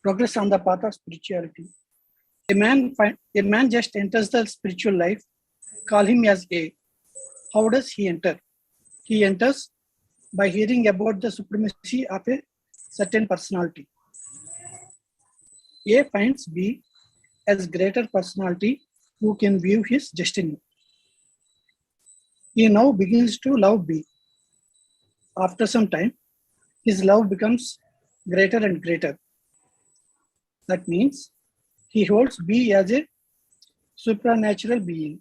progress on the path of spirituality. A man just enters the spiritual life, call him as A. How does he enter? He enters by hearing about the supremacy of a certain personality. A finds B as greater personality who can view his destiny. He now begins to love B. After some time, his love becomes greater and greater. That means he holds B as a supernatural being.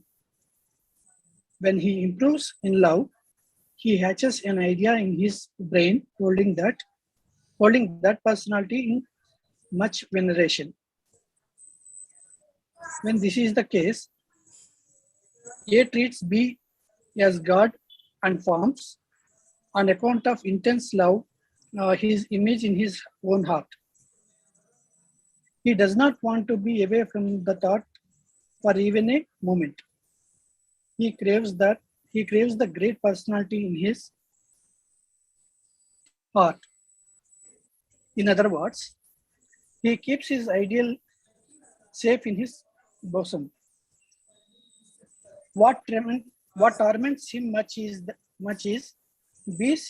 When he improves in love, he hatches an idea in his brain holding that personality in much veneration. When this is the case, A treats B as God and forms, on account of intense love, his image in his own heart. He does not want to be away from the thought for even a moment. He craves the great personality in his heart. In other words, he keeps his ideal safe in his bosom. What torments him much is B's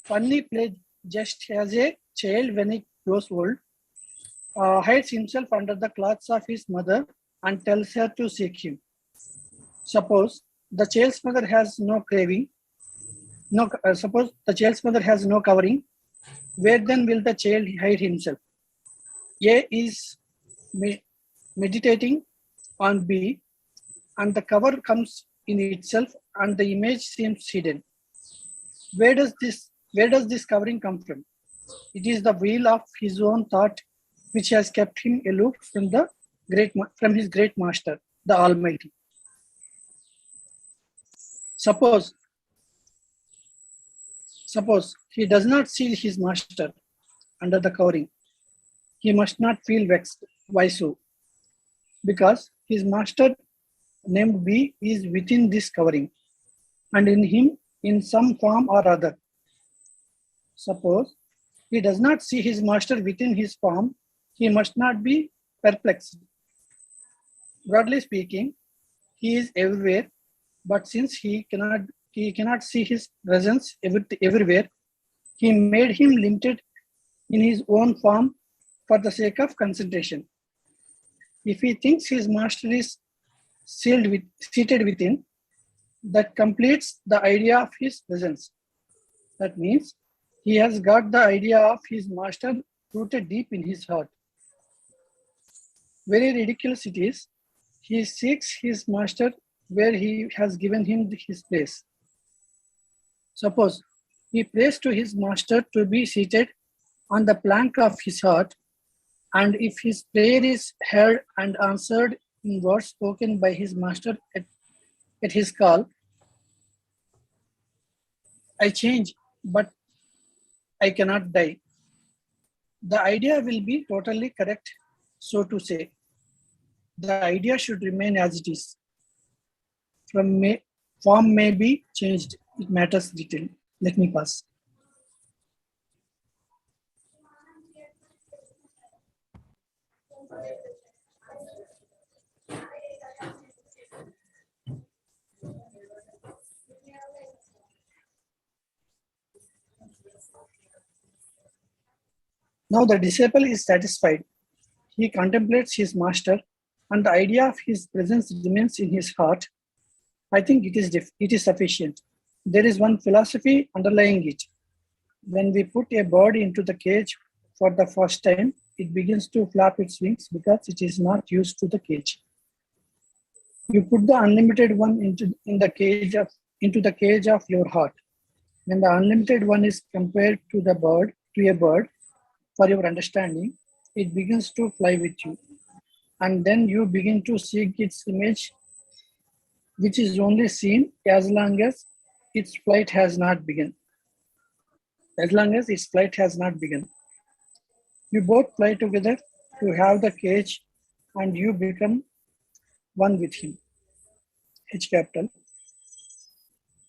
funny play just as a child when he grows old, hides himself under the clothes of his mother and tells her to seek him. Suppose the child's mother has no covering, where then will the child hide himself? A is meditating on B, and the cover comes in itself and the image seems hidden. Where does this covering come from? It is the wheel of his own thought which has kept him aloof from his great master, the Almighty. Suppose he does not see his master under the covering. He must not feel vexed. Why so? Because his master named B is within this covering and in him in some form or other. Suppose he does not see his master within his form, he must not be perplexed. Broadly speaking, he is everywhere, but since he cannot see his presence everywhere, he made him limited in his own form for the sake of concentration. If he thinks his master is seated within, that completes the idea of his presence. That means he has got the idea of his master rooted deep in his heart. Very ridiculous it is. He seeks his master where he has given him his place. Suppose he prays to his master to be seated on the plank of his heart, and if his prayer is heard and answered in words spoken by his master at his call, I change, but I cannot die. The idea will be totally correct, so to say. The idea should remain as it is. Form may be changed, it matters little. Let me pass. Now the disciple is satisfied. He contemplates his master and the idea of his presence remains in his heart. I think it is sufficient. There is one philosophy underlying it. When we put a bird into the cage for the first time, it begins to flap its wings because it is not used to the cage. You put the unlimited one into the cage of your heart. When the unlimited one is compared to a bird, for your understanding, it begins to fly with you. And then you begin to seek its image, which is only seen as long as its flight has not begun. You both fly together to have the cage and you become one with him. H capital.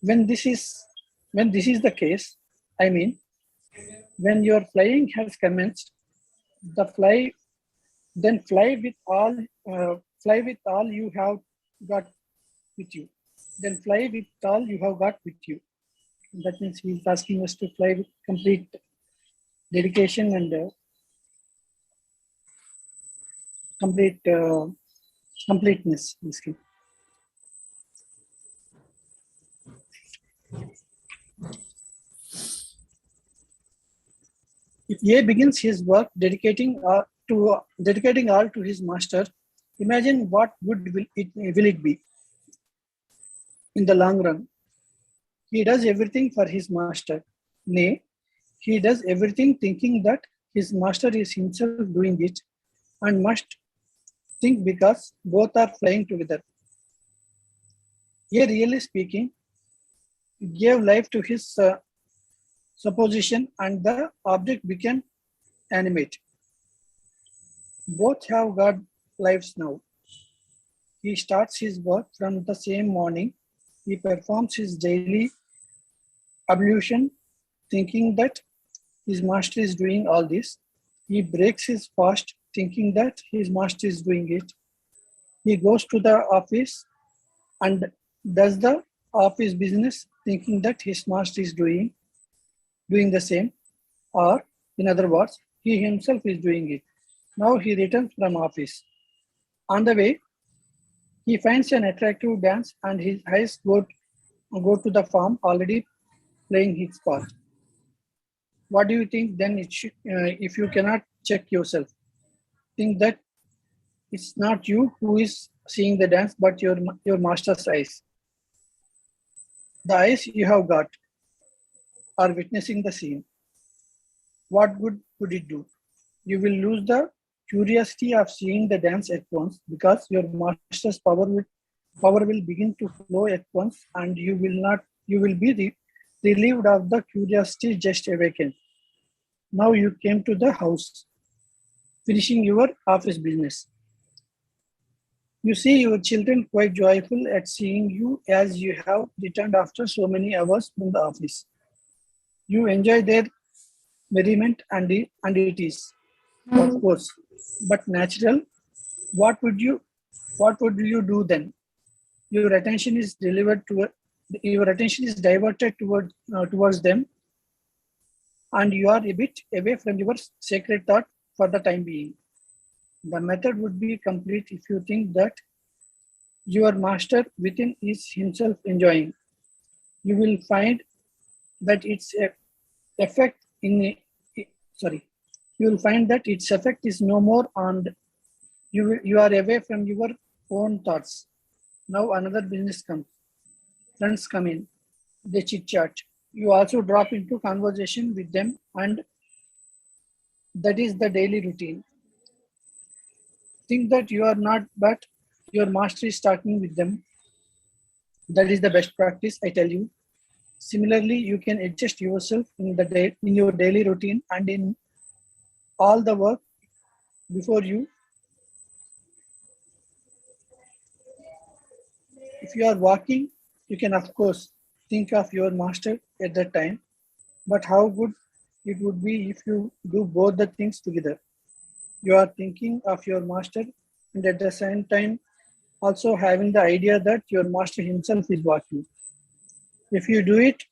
When this is the case, I mean, when your flying has commenced, The fly, then fly with all you have got with you. Then fly with all you have got with you. That means he's asking us to fly with complete dedication and complete completeness. Basically. If A begins his work dedicating all to his master, imagine what good will it be in the long run. He does everything for his master. Nay, he does everything thinking that his master is himself doing it and must think because both are flying together. A, really speaking, gave life to his supposition and the object became animate. Both have got lives now. He starts his work from the same morning. He performs his daily ablution, thinking that his master is doing all this. He breaks his fast, thinking that his master is doing it. He goes to the office and does the office business, thinking that his master is doing the same. Or, in other words, he himself is doing it. Now he returns from office. On the way, he finds an attractive dance and his eyes go to the farm already playing his part. What do you think then if you cannot check yourself? Think that it's not you who is seeing the dance, but your master's eyes. The eyes you have got are witnessing the scene. What good could it do? You will lose the curiosity of seeing the dance at once because your master's power will begin to flow at once, and you will be relieved of the curiosity just awakened. Now you came to the house, finishing your office business. You see your children quite joyful at seeing you as you have returned after so many hours from the office. You enjoy their merriment and it is, of course, but natural. What would you do then? Your attention is diverted towards them, and you are a bit away from your sacred thought for the time being. The method would be complete if you think that your master within is himself enjoying. You will find that its effect you will find that its effect is no more, and you are away from your own thoughts. Now another business comes. Friends come in. They chit chat. You also drop into conversation with them, and that is the daily routine. Think that you are not, but your master is talking with them. That is the best practice, I tell you. Similarly, you can adjust yourself in your daily routine and in all the work before you. If you are walking, you can of course think of your master at that time, but how good it would be if you do both the things together. You are thinking of your master and at the same time also having the idea that your master himself is walking. If you do it,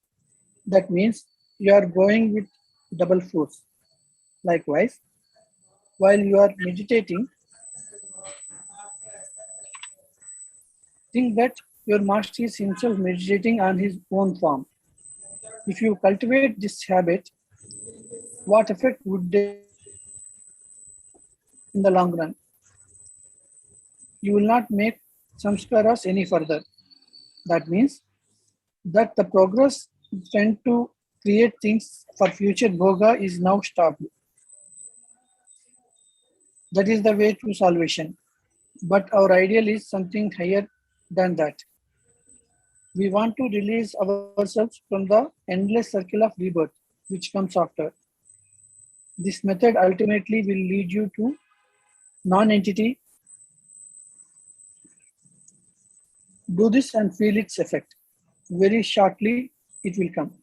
that means you are going with double force. Likewise, while you are meditating, think that your master is himself meditating on his own form. If you cultivate this habit, what effect would they in the long run? You will not make samskaras any further. That means that the progress tend to create things for future bhoga is now stopped. That is the way to salvation. But our ideal is something higher than that. We want to release ourselves from the endless circle of rebirth, which comes after. This method ultimately will lead you to non-entity. Do this and feel its effect. Very shortly, it will come.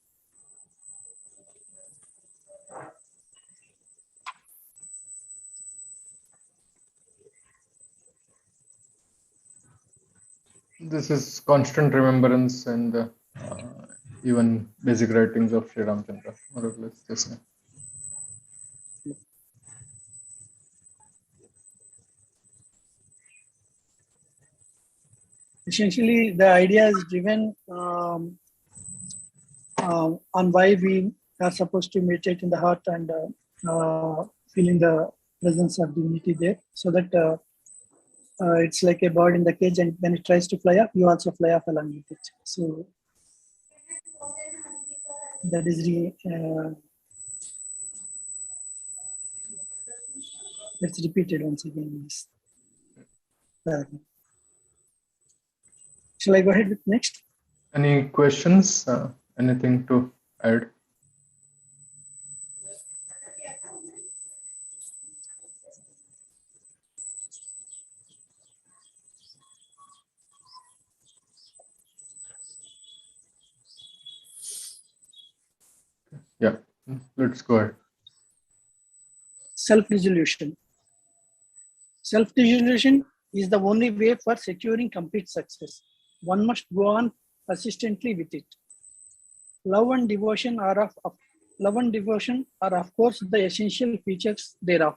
This is constant remembrance and even basic writings of Sri Ramchandra, more or less the same. Essentially, the idea is driven on why we are supposed to meditate in the heart and feeling the presence of divinity there, so that it's like a bird in the cage, and when it tries to fly up, you also fly up along with it. So that is that's repeated once again in this paragraph. Shall I go ahead with next? Any questions? Anything to add? Yeah, let's go ahead. Self-dissolution. Self-dissolution is the only way for securing complete success. One must go on persistently with it. Love and devotion are of course the essential features thereof.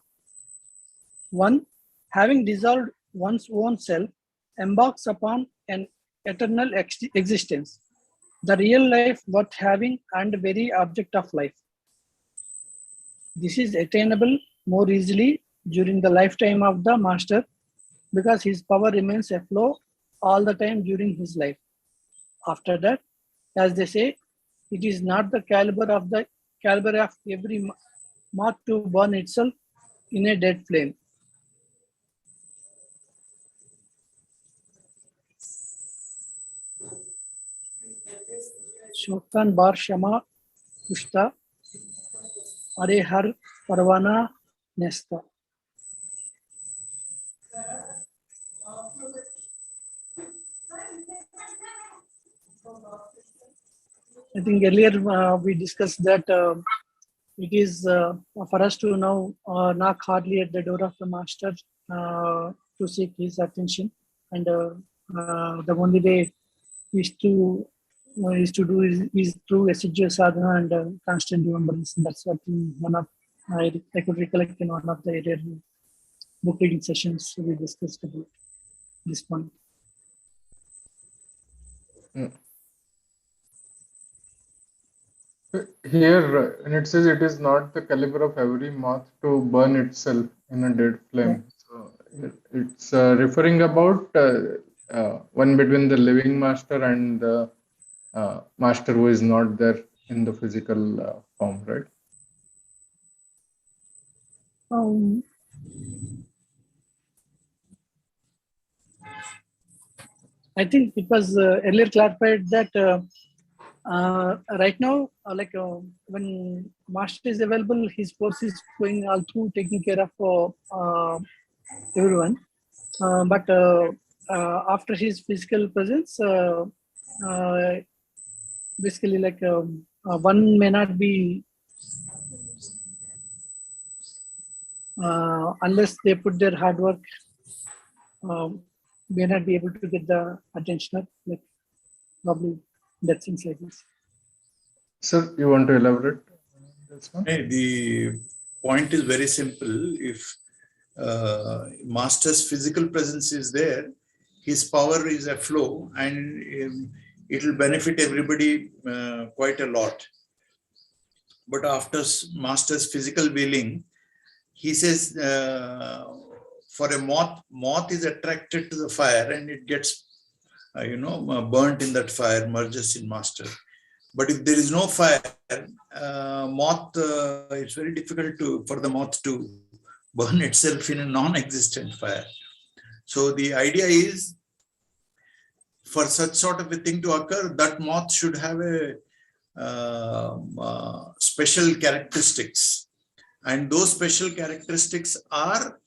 One, having dissolved one's own self, embarks upon an eternal existence, the real life worth having and very object of life. This is attainable more easily during the lifetime of the master, because his power remains aflow all the time during his life. After that, as they say, it is not the caliber of every moth to burn itself in a dead flame. Shoktan bar shama pushta are har parwana nesta. I think earlier we discussed that it is for us to now knock hardly at the door of the master to seek his attention, and the only way is to is through assiduous sadhana and constant remembrance. That's what one of I could recollect in one of the earlier book reading sessions we discussed about this point. Here, when it says it is not the caliber of every moth to burn itself in a dead flame. So it's referring about one between the living master and the master who is not there in the physical form, right? I think it was earlier clarified that right now, when master is available, his force is going all through taking care of everyone. But after his physical presence, basically one may not be unless they put their hard work, may not be able to get the attention of, like, probably that's inside this. Sir, you want to elaborate on this one? Hey, the point is very simple. If master's physical presence is there, his power is a flow, and it will benefit everybody quite a lot. But after master's physical willing, he says, for a moth is attracted to the fire and it gets, burnt in that fire, merges in master. But if there is no fire, it's very difficult for the moth to burn itself in a non-existent fire. So the idea is, for such sort of a thing to occur, that moth should have a special characteristics. And those special characteristics are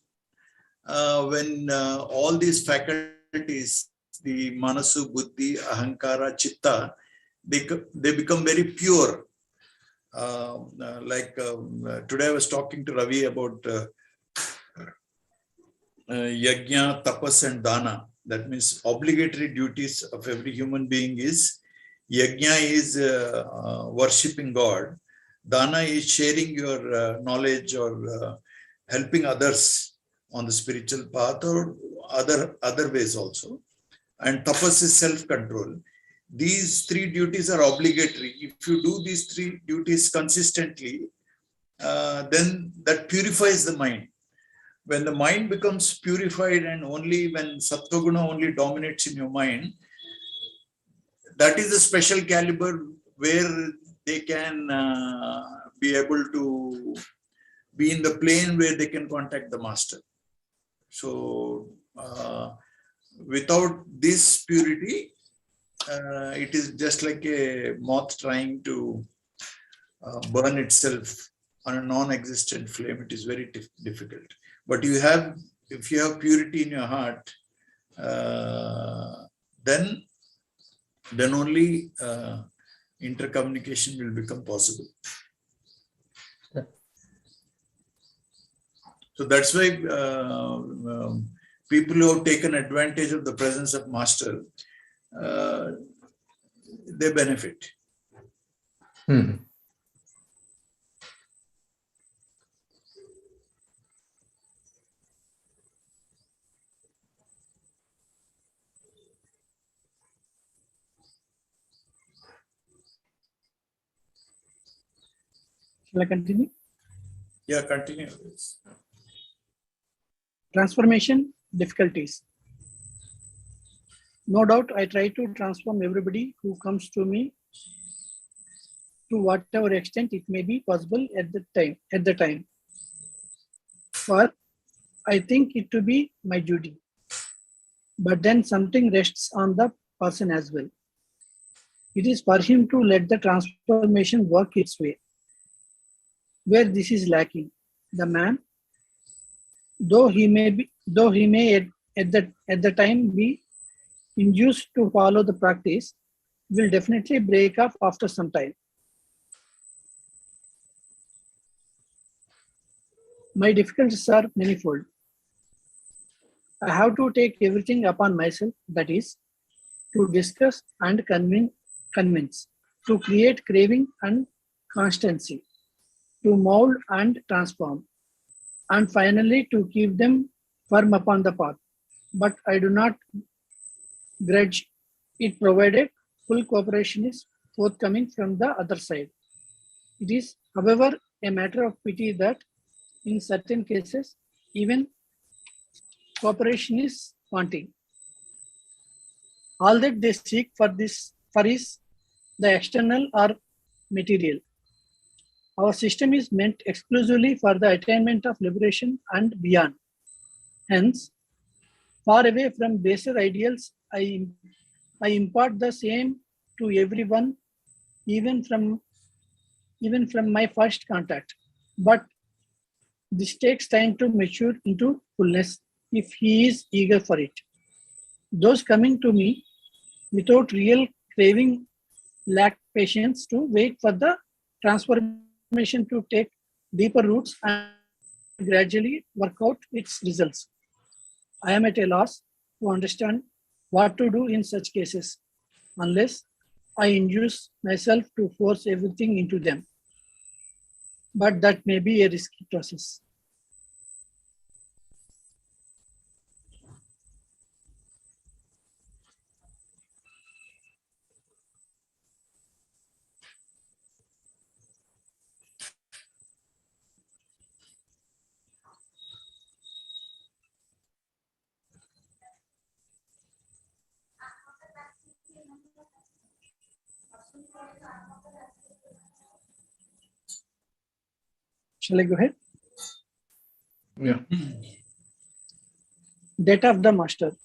when all these faculties, the manasu, buddhi, ahankara, chitta, they become very pure. Today I was talking to Ravi about yajna, tapas and dana. That means obligatory duties of every human being is yajna is worshipping God, dana is sharing your knowledge or helping others on the spiritual path or other ways also, and tapas is self-control. These three duties are obligatory. If you do these three duties consistently, then that purifies the mind. When the mind becomes purified and only when Sattva-guna only dominates in your mind, that is a special caliber where they can be able to be in the plane where they can contact the master. So without this purity, it is just like a moth trying to burn itself on a non-existent flame. It is very difficult. But if you have purity in your heart, then only intercommunication will become possible. Yeah. So that's why people who have taken advantage of the presence of master, they benefit. Hmm. Shall I continue? Yeah, continue. Transformation difficulties. No doubt I try to transform everybody who comes to me to whatever extent it may be possible at the time. For I think it to be my duty. But then something rests on the person as well. It is for him to let the transformation work its way. Where this is lacking, the man, though he may at the time be induced to follow the practice, will definitely break up after some time. My difficulties are manifold. I have to take everything upon myself, that is, to discuss and convince, to create craving and constancy, to mold and transform, and finally to keep them firm upon the path. But I do not grudge it provided full cooperation is forthcoming from the other side. It is, however, a matter of pity that in certain cases, even cooperation is wanting. All that they seek for is the external or material. Our system is meant exclusively for the attainment of liberation and beyond. Hence, far away from baser ideals, I impart the same to everyone, even from my first contact. But this takes time to mature into fullness if he is eager for it. Those coming to me without real craving lack patience to wait for the transformation to take deeper roots and gradually work out its results. I am at a loss to understand what to do in such cases unless I induce myself to force everything into them. But that may be a risky process. Shall I go ahead? Yeah. Debt of the master.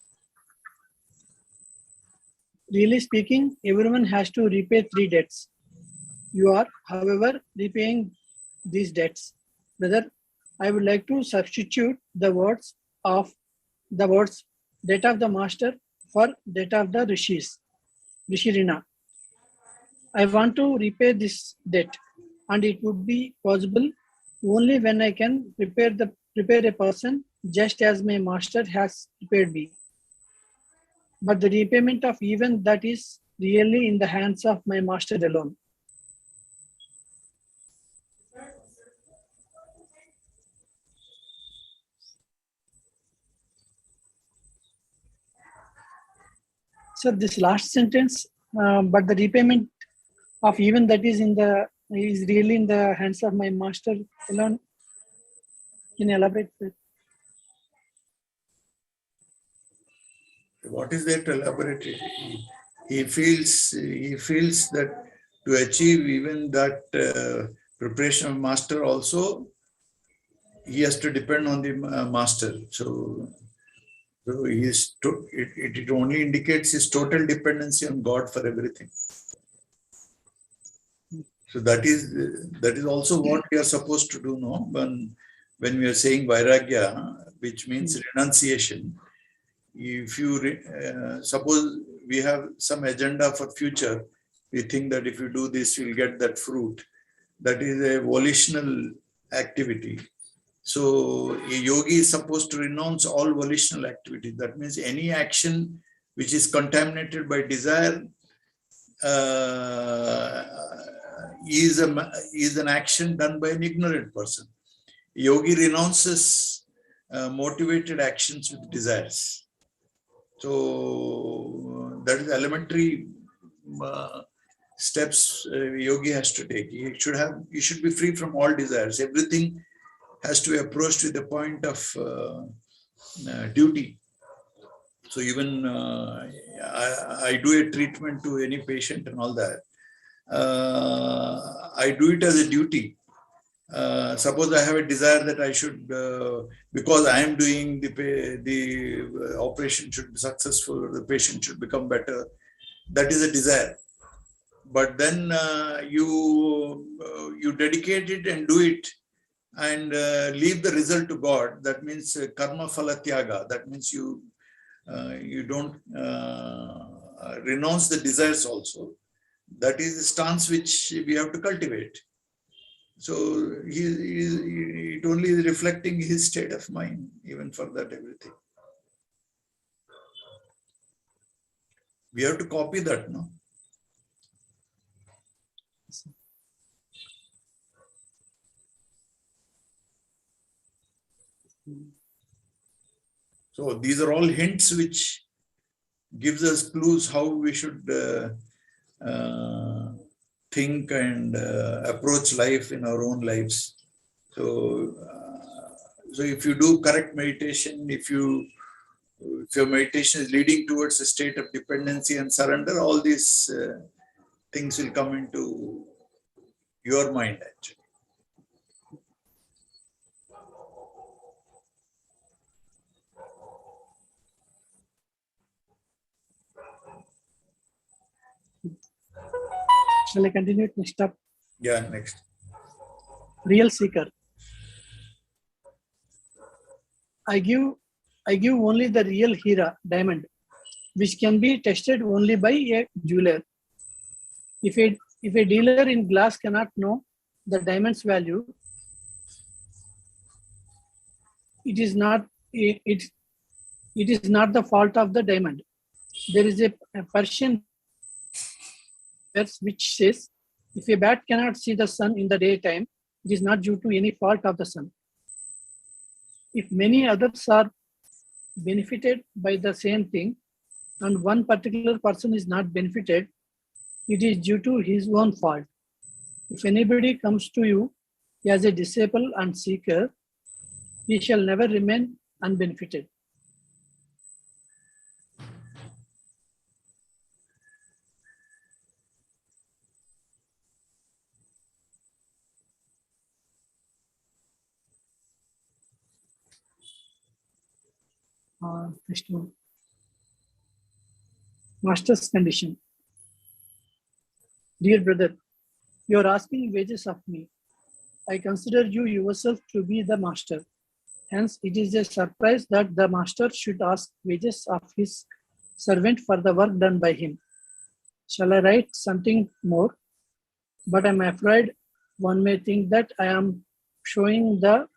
Really speaking, everyone has to repay 3 debts. You are, however, repaying these debts. Brother, I would like to substitute the words debt of the master for debt of the rishis, Rishirina. I want to repay this debt, and it would be possible only when I can prepare a person just as my master has prepared me. but the repayment of even that is really in the hands of my master alone. So this last sentence, but the repayment of even that is really in the hands of my master alone. Can you elaborate that? What is there to elaborate? He feels that to achieve even that preparation of master also, he has to depend on the master. So it only indicates his total dependency on God for everything. So that is also what we are supposed to do, no? When we are saying vairagya, which means renunciation. If you suppose we have some agenda for future, we think that if you do this, you'll get that fruit. That is a volitional activity. So a yogi is supposed to renounce all volitional activity. That means any action which is contaminated by desire is an action done by an ignorant person. Yogi renounces motivated actions with desires. So that is elementary steps yogi has to take. He should be free from all desires. Everything has to be approached with the point of duty. So even I do a treatment to any patient and all that. I do it as a duty. Suppose I have a desire that I should, because I am doing the operation should be successful, or the patient should become better. That is a desire. But then you dedicate it and do it, and leave the result to God. That means karma phala tyaga. That means you don't renounce the desires also. That is the stance which we have to cultivate. So it only is reflecting his state of mind, even for that everything. We have to copy that, no? So these are all hints which gives us clues how we should think and approach life in our own lives. So, so if you do correct meditation, if your meditation is leading towards a state of dependency and surrender, all these things will come into your mind actually. Shall I continue it next up? Yeah, next. Real seeker. I give only the real hira, diamond, which can be tested only by a jeweler. If a dealer in glass cannot know the diamond's value, it is not the fault of the diamond. There is a Persian verse which says, if a bat cannot see the sun in the daytime, it is not due to any fault of the sun. If many others are benefited by the same thing and one particular person is not benefited, it is due to his own fault. If anybody comes to you as a disciple and seeker, he shall never remain unbenefited. Next one. Master's condition. Dear brother, you are asking wages of me. I consider you yourself to be the master. Hence, it is a surprise that the master should ask wages of his servant for the work done by him. Shall I write something more? But I am afraid one may think that I am showing the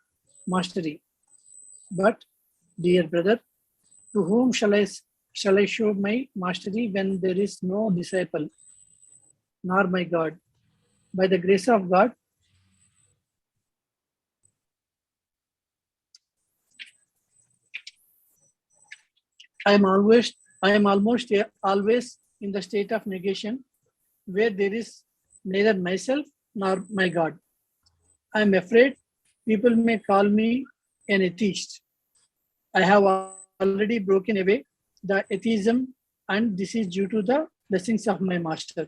mastery. But, dear brother, to whom shall I shall I show my mastery when there is no disciple, nor my God? By the grace of God, I am almost always in the state of negation, where there is neither myself nor my God. I am afraid people may call me an atheist. I have already broken away the atheism, and this is due to the blessings of my master.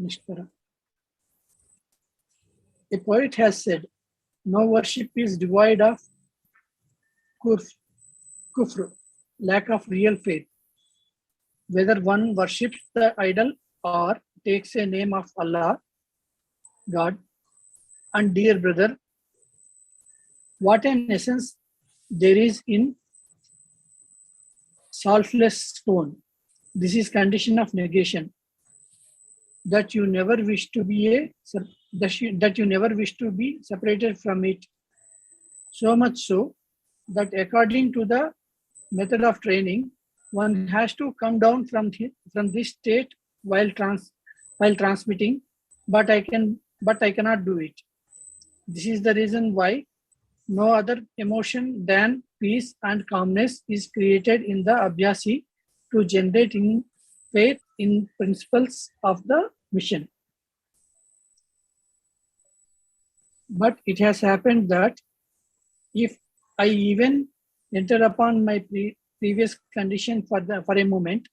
Nishkara. A poet has said, no worship is devoid of kufr, lack of real faith. Whether one worships the idol or takes a name of Allah, God, and dear brother, what an essence there is in saltless stone. This is condition of negation, that you never wish to be that you never wish to be separated from it. So much so that according to the method of training, one has to come down from this state while transmitting, but I cannot do it. This is the reason why no other emotion than peace and calmness is created in the Abhyasi to generate in faith in principles of the mission. But it has happened that if I even enter upon my previous condition for a moment,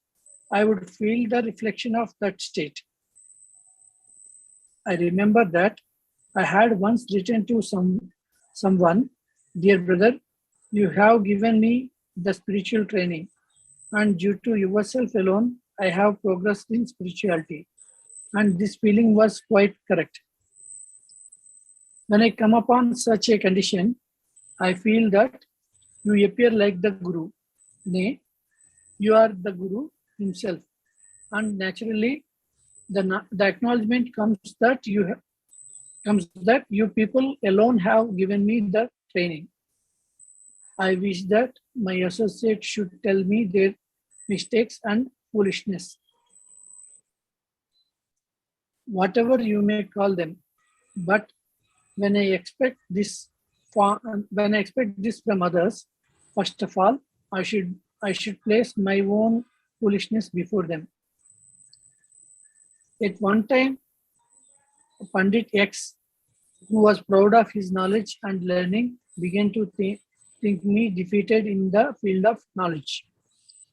I would feel the reflection of that state. I remember that I had once written to someone, dear brother, you have given me the spiritual training, and due to yourself alone, I have progressed in spirituality. And this feeling was quite correct. When I come upon such a condition, I feel that you appear like the Guru. Nay, you are the Guru himself. And naturally, the acknowledgement comes that you people alone have given me the training. I wish that my associates should tell me their mistakes and foolishness, whatever you may call them. But when I expect this from others, first of all, I should place my own foolishness before them. At one time, Pandit X, who was proud of his knowledge and learning, began to think me defeated in the field of knowledge.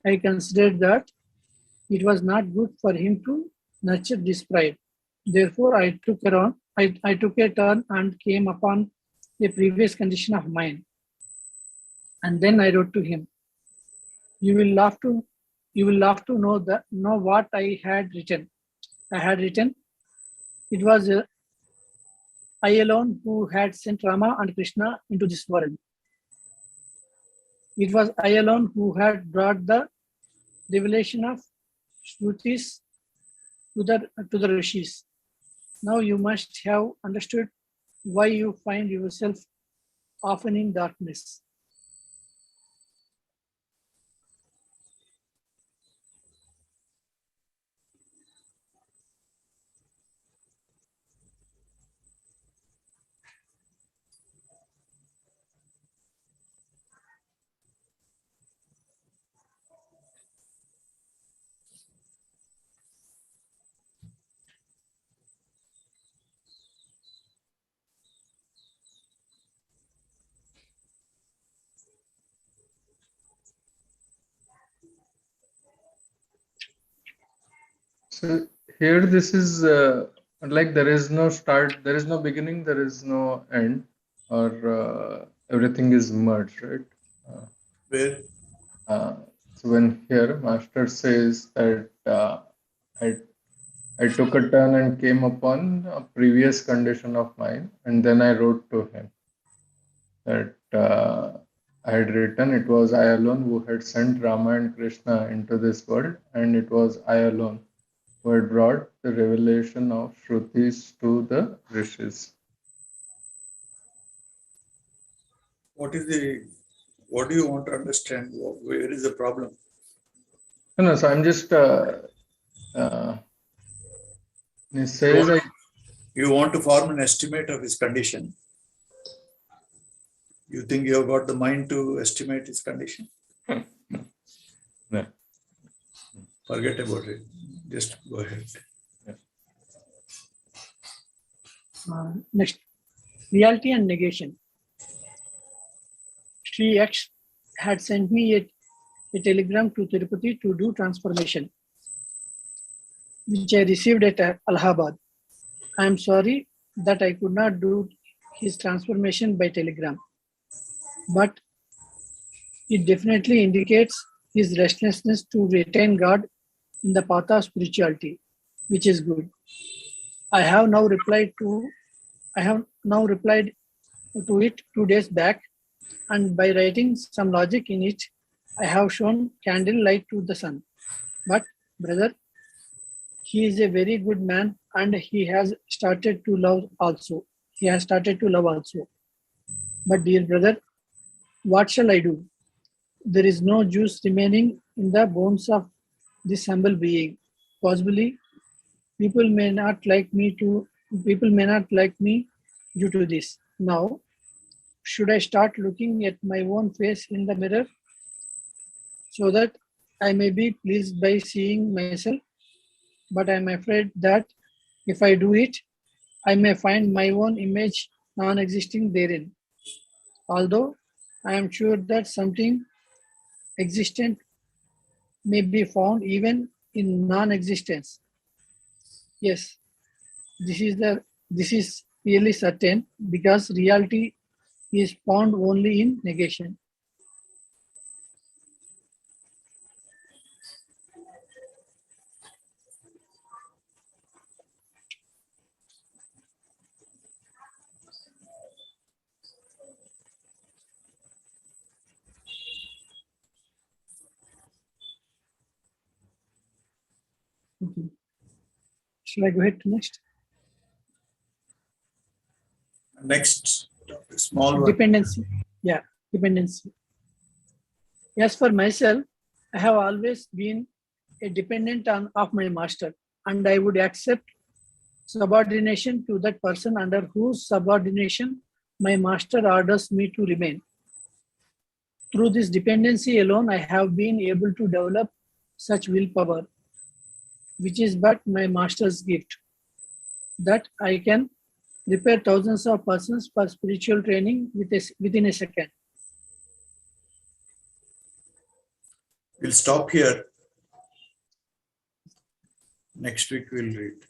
I considered that it was not good for him to nurture this pride. Therefore, I took a turn and came upon a previous condition of mine. And then I wrote to him, you will love to know what I had written. I had written, it was I alone who had sent Rama and Krishna into this world. It was I alone who had brought the revelation of Shrutis to the Rishis. Now you must have understood why you find yourself often in darkness. So here this is like there is no start, there is no beginning, there is no end, or everything is merged, right? Where? So when here Master says that I took a turn and came upon a previous condition of mine, and then I wrote to him that I had written it was I alone who had sent Rama and Krishna into this world, and it was I alone who had brought the revelation of Shrutis to the Rishis. What do you want to understand? Where is the problem? No, so I'm just, he says like, You want to form an estimate of his condition. You think you have got the mind to estimate his condition? no. Forget about it. Just go ahead. Next, reality and negation. Sri X had sent me a telegram to Tirupati to do transformation, which I received at Allahabad. I am sorry that I could not do his transformation by telegram, but it definitely indicates his restlessness to retain God in the path of spirituality, which is good. I have now replied to it 2 days back, and by writing some logic in it, I have shown candle light to the sun. But brother, he is a very good man, and he has started to love also. But dear brother, what shall I do? There is no juice remaining in the bones of this humble being. Possibly, people may not like me due to this. Now, should I start looking at my own face in the mirror so that I may be pleased by seeing myself? But I am afraid that if I do it, I may find my own image non-existing therein. Although I am sure that something existent may be found even in non-existence. Yes, this is really certain, because reality is found only in negation. Okay. Shall I go ahead to next? Next, small one. Dependency. Yeah, dependency. As for myself, I have always been a dependent of my master, and I would accept subordination to that person under whose subordination my master orders me to remain. Through this dependency alone, I have been able to develop such willpower, which is but my master's gift, that I can prepare thousands of persons for spiritual training within a second. We'll stop here. Next week we'll read.